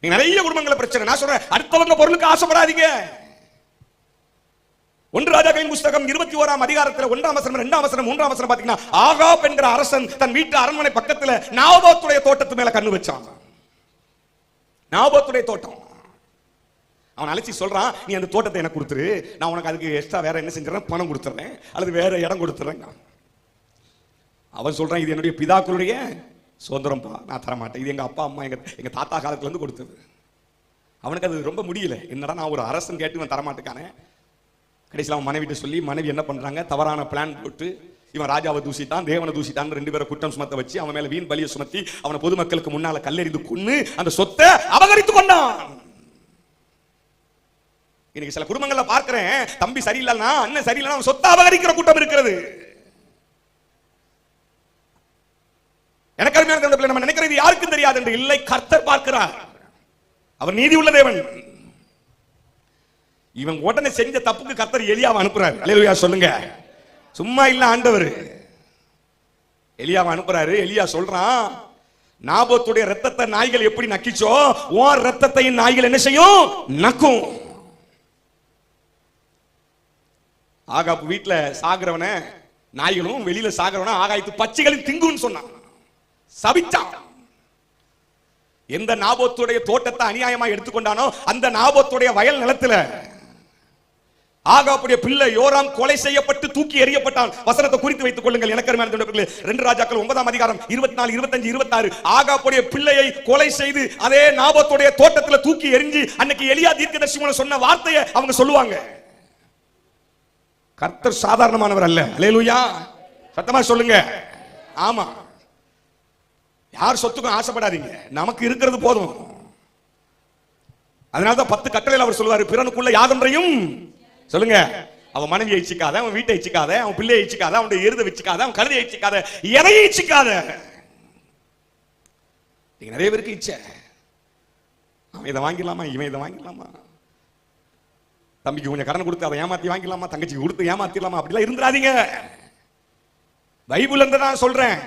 நீங்க நிறைய குடும்பங்கள பிரச்சனை. நான் சொல்றேன், அடுத்தவங்க பொருளுக்கு ஆசைப்படாதீங்க. 1 ராஜாக்களின் புத்தகம் 21ஆம் அதிகாரத்தில் 1ஆம் வசனம், 2ஆம் வசனம், 3ஆம் வசனம் பாத்தீங்கன்னா, ஆகாப் என்கிற அரசன் தன் வீட்டு அரண்மனை பக்கத்துல நாபோத்துடைய தோட்டத்து மேல கண்ணு வச்சான். நாபோத்துடைய தோட்டம். அவன் அழைச்சி சொல்றான், நீ அந்த தோட்டத்தை எனக்கு கொடுத்துரு, நான் உனக்கு அதுக்கு எக்ஸ்ட்ரா வேற என்ன செஞ்சிடறேன், பணம் கொடுத்துறேன், அல்லது வேற இடம் கொடுத்துறேன். அவன் சொல்றான், இது என்னுடைய பிதாக்களுடைய சுதந்திரம்பா, நான் தரமாட்டேன், இது எங்க அப்பா அம்மா எங்க தாத்தா காலத்துல இருந்து கொடுத்தது. அவனுக்கு அது ரொம்ப முடியல, என்னடா நான் ஒரு அரசன் கேட்டு இவன் தரமாட்டுக்கானே. கடைசியில் அவன் மனைவிட்டு சொல்லி, மனைவி என்ன பண்றாங்க, தவறான பிளான் போட்டு இவன் ராஜாவை தூசிட்டான், தேவனை தூசிட்டான், 2 பேரை குற்றம் சுமத்த வச்சு அவன் மேல வீண் பலியை சுமத்தி அவனை பொதுமக்களுக்கு முன்னால கல்லெறிந்து கொன்னு அந்த சொத்தை அபகரித்து கொண்டான். இன்னைக்கு சில குடும்பங்கள்ல பார்க்கிறேன், தம்பி சரியில்லைன்னா அண்ணன் சரியில்லைன்னா அவன் சொத்தை அபகரிக்கிற கூட்டம் இருக்கிறது. எனக்கு அருமையான நம்ம நினைக்கிறது யாருக்கும் தெரியாது என்று இல்லை, கர்த்தர் பார்க்கிறார். அவர் நீதி உள்ள தேவன். இவன் உடனே செஞ்ச தப்புக்கு கர்த்தர் எலியாவை அனுப்புறாரு. அல்லேலூயா சொல்லுங்க. சும்மா இல்ல ஆண்டவர் எலியாவை அனுப்புறாரு. எலியா சொல்றான், நாபோத்துடைய ரத்தத்தை நாய்கள் எப்படி நக்கிச்சோ உன் ரத்தத்தையும் நாய்கள் என்ன செய்யும், நக்கும். ஆகாப் வீட்டுல சாகுறவன நாய்களும் வெளியில சாகுறவன ஆகாயத்து பச்சைகளின் திங்குன்னு சொன்னான், சபிச்சான். எந்த நாபோத்துடைய தோட்டத்தை அநியாயமா எடுத்துக்கொண்டானோ அந்த நாபோத்துடைய வயல் நிலத்துல ஆகாப்புடைய பிள்ளை யோராம் கொலை செய்யப்பட்டு தூக்கி எறியப்பட்டான். வசனத்தை குறித்து வைத்துக் கொள்ளுங்கள். எனக்கு அருமையான 2 ராஜாக்கள் 9ஆம் அதிகாரம் 24, 25, 26 ஆகாப்புடைய பிள்ளையை கொலை செய்து அதே நாபோத்துடைய தோட்டத்துல தூக்கி எறிஞ்சு அன்னைக்கு எலியா தீர்க்கதரிசி மூலம் சொன்ன வார்த்தையை அவங்க சொல்லுவாங்க. கர்த்தர் சாதாரணமானவர் அல்ல. அல்லேலூயா சத்தமா சொல்லுங்க. ஆமா, யார் சொத்துக்கும் ஆசைப்படாதீங்க, நமக்கு இருக்கிறது போதும். அதனாலதான் 10 கட்டளையில் அவர் சொல்லுவாரு, பிறனுக்குள்ள யாதொன்றையும் சொல்லுங்க, அவன் மனைவியை இச்சிக்காத, அவன் வீட்டை இச்சிக்காத, அவன் பிள்ளையை இச்சிக்காத, அவனுடைய எருதை வச்சுக்காத, அவன் கழுதையை இச்சிக்காத, எதையும் இச்சிக்காத. நிறைய பேருக்கு இச்சை, அவன் இதை வாங்கிடலாமா, இவன் இதை வாங்கிடலாமா, தம்பிக்கு கொஞ்சம் கடன் கொடுத்து அதை ஏமாத்தி வாங்கிடலாமா, தங்கச்சிக்கு கொடுத்து ஏமாத்திடலாமா, அப்படிலாம் இருந்துடாதீங்க. பைபிள் நான் சொல்றேன்.